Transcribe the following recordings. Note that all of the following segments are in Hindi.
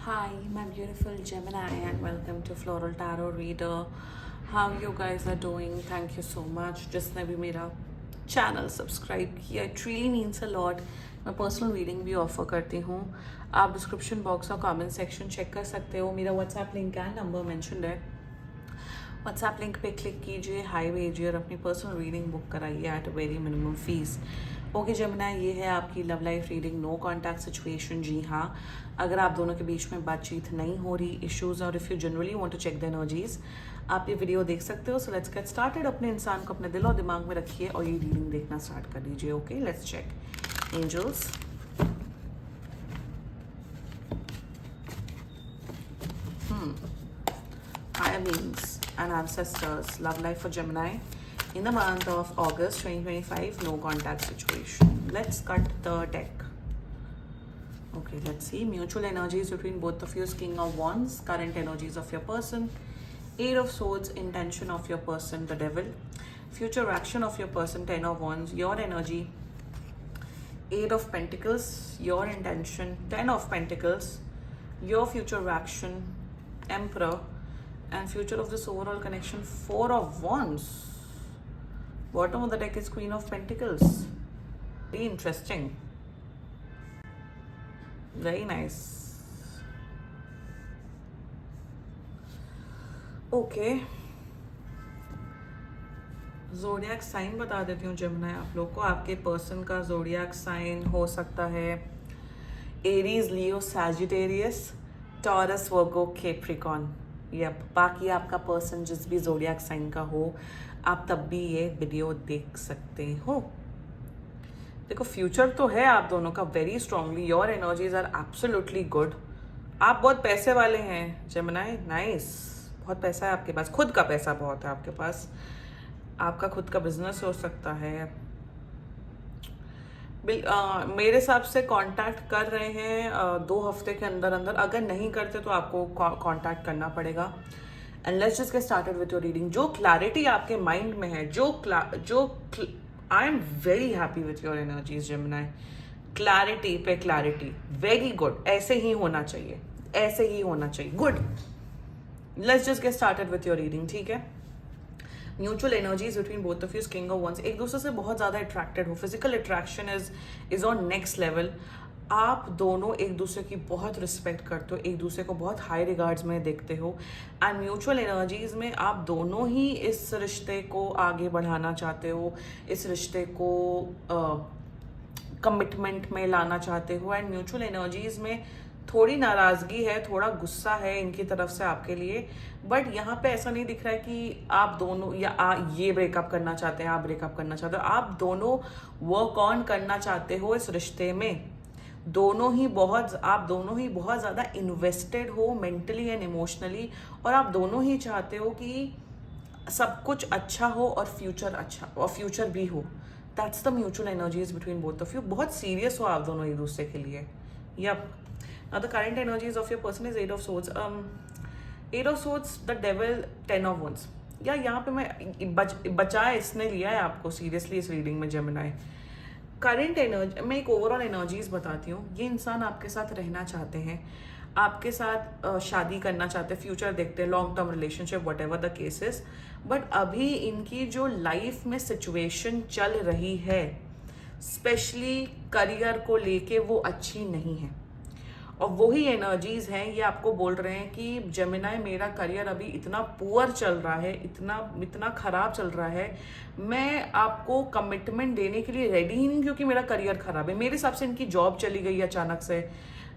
Hi, my beautiful Gemini, and welcome to Floral Tarot Reader. How you guys are doing? Thank you so much. जिसने भी मेरा चैनल सब्सक्राइब किया, it really means a lot. मैं पर्सनल रीडिंग भी ऑफर करती हूँ. आप डिस्क्रिप्शन बॉक्स और कमेंट सेक्शन चेक कर सकते हो. मेरा व्हाट्सएप लिंक है, नंबर मेंशन्ड है. व्हाट्सएप लिंक पे क्लिक कीजिए, हाई भेजिए और अपनी पर्सनल रीडिंग बुक कराइए at very minimum fees. Okay Jamuna, ये है आपकी love life reading. No contact situation. जी हाँ, अगर आप दोनों के बीच में बातचीत नहीं हो रही, इश्यूज, और if you generally want to check the energies, आप ये वीडियो देख सकते हो. So let's get started. अपने इंसान को अपने दिल और दिमाग में रखिए और ये रीडिंग देखना स्टार्ट कर दीजिए. Okay, let's check. Angels, higher beings and ancestors, love life for Gemini in the month of August 2025. No contact situation. Let's cut the deck. Okay, let's see. Mutual energies between both of you. King of Wands, current energies of your person. Eight of Swords, intention of your person, the Devil. Future action of your person, Ten of Wands, your energy. Eight of Pentacles, your intention. Ten of Pentacles, your future action, Emperor. And future of this overall connection, Four of Wands. Bottom of the deck is Queen of Pentacles. Very interesting. Very nice. Okay. Zodiac sign बता देती हूँ जमुना आप लोग को. आपके पर्सन का जोडियाक साइन हो सकता है एरीज, लियो, सैजिटेरियस, टॉरस, वर्गो, कैप्रिकॉर्न. यप, बाकी आपका पर्सन जिस भी जोडियाक साइन का हो, आप तब भी ये वीडियो देख सकते हो. देखो, फ्यूचर तो है आप दोनों का very strongly. Your energies are absolutely good. आप बहुत पैसे वाले हैं जेमिनी. नाइस. बहुत पैसा है आपके पास, खुद का पैसा बहुत है आपके पास. आपका खुद का बिजनेस हो सकता है. मेरे हिसाब से कांटेक्ट कर रहे हैं 2 हफ्ते के अंदर अंदर. अगर नहीं करते तो आपको कांटेक्ट करना पड़ेगा. And let's just get started with your reading. जो क्लैरिटी आपके माइंड में है, I am very happy with your energies Gemini. Clarity पे क्लैरिटी, वेरी गुड. ऐसे ही होना चाहिए, ऐसे ही होना चाहिए. Good. Let's just get started with your reading. ठीक है. Mutual energies between both of you. King of wands, एक दूसरे से बहुत ज़्यादा अट्रैक्टेड हो. Physical attraction is on next level. आप दोनों एक दूसरे की बहुत रिस्पेक्ट करते हो, एक दूसरे को बहुत हाई रिगार्ड्स में देखते हो. एंड म्यूचुअल एनर्जीज में आप दोनों ही इस रिश्ते को आगे बढ़ाना चाहते हो, इस रिश्ते को कमिटमेंट में लाना चाहते हो. एंड म्यूचुअल एनर्जीज में थोड़ी नाराज़गी है, थोड़ा गुस्सा है इनकी तरफ से आपके लिए. बट यहाँ पे ऐसा नहीं दिख रहा है कि आप दोनों ये ब्रेकअप करना चाहते हैं, आप ब्रेकअप करना चाहते हो. आप दोनों वर्क ऑन करना चाहते हो इस रिश्ते में. आप दोनों ही बहुत ज़्यादा इन्वेस्टेड हो मेंटली एंड इमोशनली. और आप दोनों ही चाहते हो कि सब कुछ अच्छा हो और फ्यूचर भी हो. That's the mutual energies between both of you. बहुत सीरियस हो आप दोनों एक दूसरे के लिए. Yup. Now the current energies of your person is Eight of Swords. Eight of Swords, the Devil, Ten of Wands. या यहाँ पे मैं बचा इसने लिया है आपको सीरियसली इस रीडिंग में जेमिनी. करंट एनर्जी, मैं एक ओवरऑल एनर्जीज बताती हूँ. ये इंसान आपके साथ रहना चाहते हैं, आपके साथ शादी करना चाहते हैं, फ्यूचर देखते हैं, long term relationship, what ever the cases. But अभी इनकी जो लाइफ में सिचुएशन चल रही है, स्पेशली करियर को लेके, वो अच्छी नहीं है. और वही एनर्जीज हैं ये आपको बोल रहे हैं कि जेमिनी, मेरा करियर अभी इतना पुअर चल रहा है, इतना खराब चल रहा है, मैं आपको कमिटमेंट देने के लिए रेडी ही नहीं, क्योंकि मेरा करियर खराब है. मेरे हिसाब से इनकी जॉब चली गई अचानक से,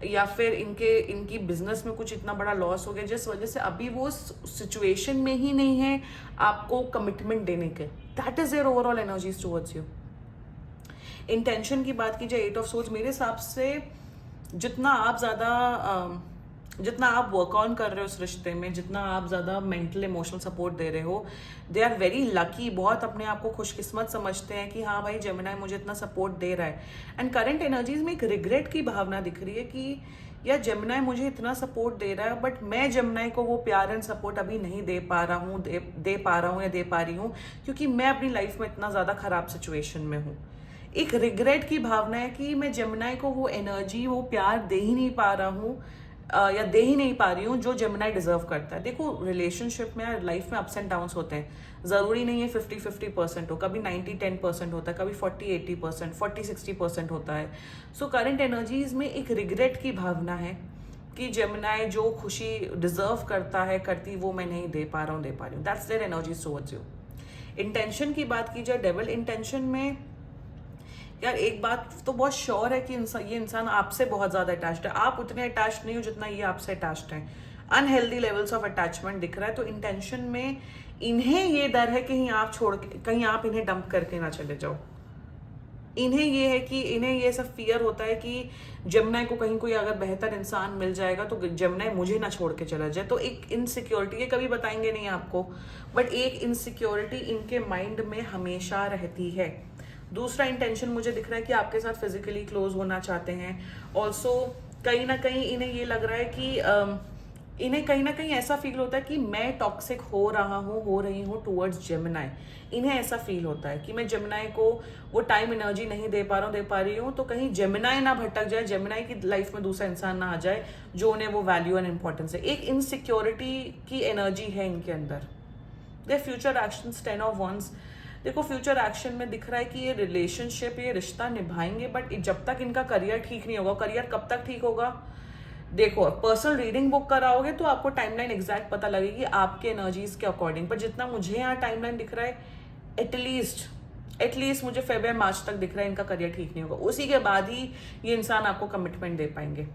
या फिर इनकी बिजनेस में कुछ इतना बड़ा लॉस हो गया जिस वजह से अभी वो सिचुएशन में ही नहीं है आपको कमिटमेंट देने के. That is their overall energies towards you. Intention की बात कीजिए, एट ऑफ सोर्ड्स, मेरे हिसाब से जितना आप वर्क ऑन कर रहे हो उस रिश्ते में, जितना आप ज़्यादा मेंटल इमोशनल सपोर्ट दे रहे हो, दे आर वेरी लकी. बहुत अपने आप को खुशकिस्मत समझते हैं कि हाँ भाई जेमिनी मुझे इतना सपोर्ट दे रहा है. एंड करंट एनर्जीज में एक रिग्रेट की भावना दिख रही है कि यार जेमिनी मुझे इतना सपोर्ट दे रहा है, बट मैं जेमिनी को वो प्यार एंड सपोर्ट अभी नहीं दे पा रहा हूँ या दे पा रही हूँ, क्योंकि मैं अपनी लाइफ में इतना ज़्यादा खराब सिचुएशन में हूँ. एक रिग्रेट की भावना है कि मैं जेमिनी को वो एनर्जी, वो प्यार दे ही नहीं पा रहा हूँ. या दे ही नहीं पा रही हूँ जो जेमिनाई डिजर्व करता है। देखो रिलेशनशिप में या लाइफ में अप्स एंड डाउन्स होते हैं, ज़रूरी नहीं है 50-50% हो, कभी 90-10% होता है, कभी 40-80%, 40-60% होता है। सो करंट एनर्जीज में एक रिग्रेट की भावना है कि जेमिनाई जो खुशी डिजर्व करता है करती, वो मैं नहीं दे पा रही हूँ। That's their energies towards you. Intention की बात की जाए, डेविल इंटेंशन में यार एक बात तो बहुत श्योर है कि ये इंसान आपसे बहुत ज्यादा अटैच्ड है। आप उतने अटैच्ड नहीं हो जितना ये आपसे अटैच्ड है। अनहेल्दी लेवल्स ऑफ अटैचमेंट दिख रहा है। तो इंटेंशन में इन्हें ये डर है कि कहीं आप इन्हें डंप करके ना चले जाओ। इन्हें ये है कि इन्हें ये सब फियर होता है कि जमुनाई को कहीं कोई अगर बेहतर इंसान मिल जाएगा तो जमुनाई मुझे ना छोड़ के चला जाए। तो एक इनसिक्योरिटी, ये कभी बताएंगे नहीं आपको, बट एक इनसिक्योरिटी इनके माइंड में हमेशा रहती है। दूसरा इंटेंशन मुझे दिख रहा है कि आपके साथ फिजिकली क्लोज होना चाहते हैं। ऑल्सो कहीं ना कहीं इन्हें ये लग रहा है कि इन्हें कहीं ना कहीं ऐसा फील होता है कि मैं टॉक्सिक हो रही हूँ टुवर्ड्स जेमिनाई। इन्हें ऐसा फील होता है कि मैं जेमिनाई को वो टाइम एनर्जी नहीं दे पा रही हूँ, तो कहीं जेमिनाई ना भटक जाए, जेमिनाई की लाइफ में दूसरा इंसान ना आ जाए जो उन्हें वो वैल्यू एंड इंपॉर्टेंस है। एक इनसिक्योरिटी की एनर्जी है इनके अंदर। दे फ्यूचर एक्शन 10 ऑफ वंस। देखो फ्यूचर एक्शन में दिख रहा है कि ये रिलेशनशिप, ये रिश्ता निभाएंगे, बट जब तक इनका करियर ठीक नहीं होगा। करियर कब तक ठीक होगा? देखो पर्सनल रीडिंग बुक कराओगे तो आपको टाइमलाइन एग्जैक्ट पता लगेगी आपके एनर्जीज के अकॉर्डिंग। पर जितना मुझे यहाँ टाइमलाइन दिख रहा है, एटलीस्ट मुझे फेब्रुअरी मार्च तक दिख रहा है इनका करियर ठीक नहीं होगा। उसी के बाद ही ये इंसान आपको कमिटमेंट दे पाएंगे।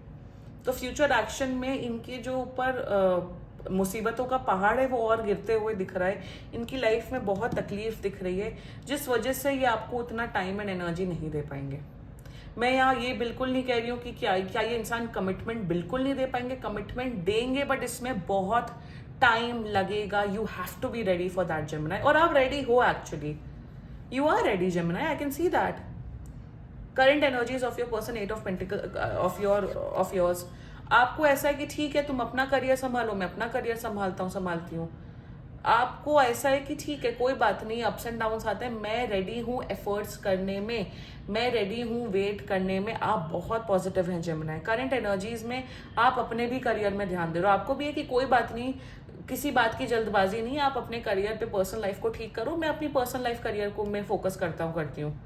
तो फ्यूचर एक्शन में इनके जो ऊपर मुसीबतों का पहाड़ है वो और गिरते हुए दिख रहा है। इनकी लाइफ में बहुत तकलीफ दिख रही है, जिस वजह से ये आपको उतना टाइम एंड एनर्जी नहीं दे पाएंगे। मैं यहाँ ये बिल्कुल नहीं कह रही हूँ कि क्या ये इंसान कमिटमेंट बिल्कुल नहीं दे पाएंगे। कमिटमेंट देंगे, बट इसमें बहुत टाइम लगेगा। You have to be ready for that Gemini. और आप रेडी हो, actually you are ready Gemini, I can see that. Current energies of your person, 8 of pentacle of yours. आपको ऐसा है कि ठीक है तुम अपना करियर संभालो, मैं अपना करियर संभालती हूँ। आपको ऐसा है कि ठीक है कोई बात नहीं, अप्स एंड डाउन्स आते हैं, मैं रेडी हूँ एफर्ट्स करने में, मैं रेडी हूँ वेट करने में। आप बहुत पॉजिटिव हैं जेमिनाई। करंट एनर्जीज में आप अपने भी करियर में ध्यान दे रहे हो। आपको भी है कि कोई बात नहीं, किसी बात की जल्दबाजी नहीं, आप अपने करियर पे पर्सनल लाइफ को ठीक करो, मैं अपनी पर्सनल लाइफ करियर को मैं फोकस करती हूँ।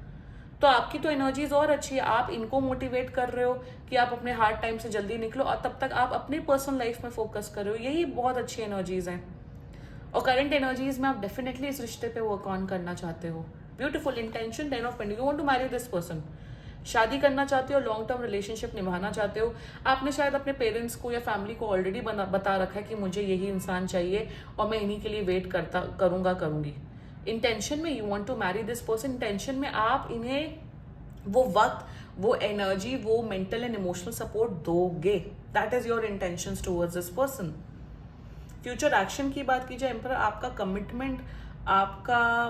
तो आपकी तो एनर्जीज और अच्छी है। आप इनको मोटिवेट कर रहे हो कि आप अपने हार्ड टाइम से जल्दी निकलो, और तब तक आप अपने पर्सनल लाइफ में फोकस कर रहे हो। यही बहुत अच्छी एनर्जीज हैं। और करंट एनर्जीज में आप डेफिनेटली इस रिश्ते पे वर्क ऑन करना चाहते हो। Beautiful intention, 10 of pentacles. You want to marry this person. शादी करना चाहते हो, लॉन्ग टर्म रिलेशनशिप निभाना चाहते हो। आपने शायद अपने पेरेंट्स को या फैमिली को ऑलरेडी बता रखा है कि मुझे यही इंसान चाहिए और मैं इन्हीं के लिए वेट करूंगी। इंटेंशन में you want to marry this person. Intention में आप इन्हें वो वक्त, वो एनर्जी, वो मेंटल एंड इमोशनल सपोर्ट दोगे। That is your intentions towards this person. Future action की बात की जाए एम्परर, आपका कमिटमेंट, आपका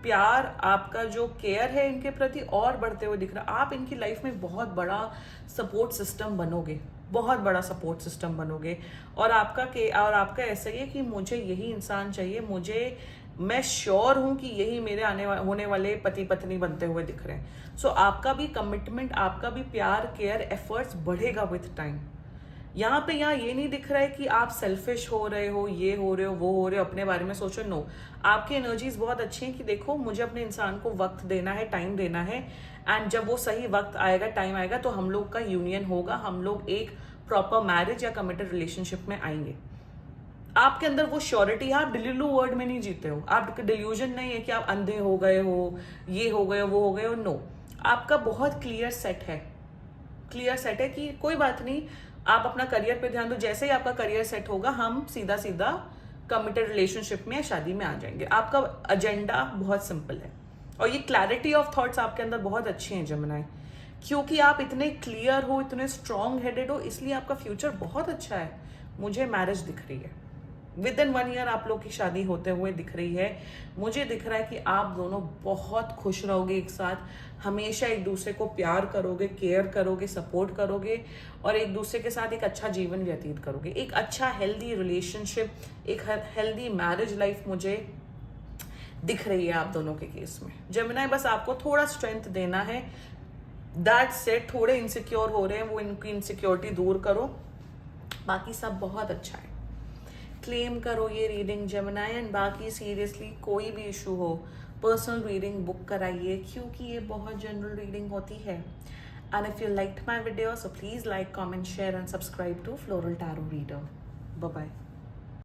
प्यार, आपका जो केयर है इनके प्रति और बढ़ते हुए दिख रहा है। आप इनकी लाइफ में बहुत बड़ा सपोर्ट सिस्टम बनोगे, बहुत बड़ा सपोर्ट सिस्टम बनोगे। और आपका ऐसा ही है कि मुझे यही इंसान चाहिए, मैं श्योर हूं कि यही मेरे होने वाले पति पत्नी बनते हुए दिख रहे हैं। सो आपका भी कमिटमेंट, आपका भी प्यार, केयर, एफर्ट्स बढ़ेगा विथ टाइम। यहाँ ये नहीं दिख रहा है कि आप सेल्फिश हो रहे हो, ये हो रहे हो, वो हो रहे हो, अपने बारे में सोचो। नो, आपकी एनर्जीज बहुत अच्छी हैं कि देखो मुझे अपने इंसान को वक्त देना है, टाइम देना है, एंड जब वो सही वक्त आएगा, टाइम आएगा, तो हम लोग का यूनियन होगा, हम लोग एक प्रॉपर मैरिज या कमिटेड रिलेशनशिप में आएंगे। आपके अंदर वो श्योरिटी है। आप डिल्यूलू वर्ल्ड में नहीं जीते हो। आप डिल्यूजन नहीं है कि आप अंधे हो गए हो, ये हो गए हो, वो हो गए हो। नो, आपका बहुत क्लियर सेट है कि कोई बात नहीं, आप अपना करियर पे ध्यान दो। जैसे ही आपका करियर सेट होगा, हम सीधा कमिटेड रिलेशनशिप में या शादी में आ जाएंगे। आपका एजेंडा बहुत सिंपल है, और ये क्लैरिटी ऑफ थॉट्स आपके अंदर बहुत अच्छी है जेमिनाई। क्योंकि आप इतने क्लियर हो, इतने स्ट्रांग हेडेड हो, इसलिए आपका फ्यूचर बहुत अच्छा है। मुझे मैरिज दिख रही है, विद इन 1 ईयर आप लोग की शादी होते हुए दिख रही है। मुझे दिख रहा है कि आप दोनों बहुत खुश रहोगे एक साथ, हमेशा एक दूसरे को प्यार करोगे, केयर करोगे, सपोर्ट करोगे, और एक दूसरे के साथ एक अच्छा जीवन व्यतीत करोगे। एक अच्छा हेल्दी रिलेशनशिप, एक हेल्दी मैरिज लाइफ मुझे दिख रही है आप दोनों के केस में। जेमिनाई बस आपको थोड़ा स्ट्रेंथ देना है। That's it. थोड़े इनसिक्योर हो रहे हैं, वो इनकी इनसिक्योरिटी दूर करो। बाकी सब बहुत अच्छा है। क्लेम करो ये रीडिंग जेमिनी, एंड बाकी सीरियसली कोई भी इशू हो पर्सनल रीडिंग बुक कराइए, क्योंकि ये बहुत जनरल रीडिंग होती है। And if you liked my video, so please like, comment, share and subscribe to floral tarot reader. Bye bye.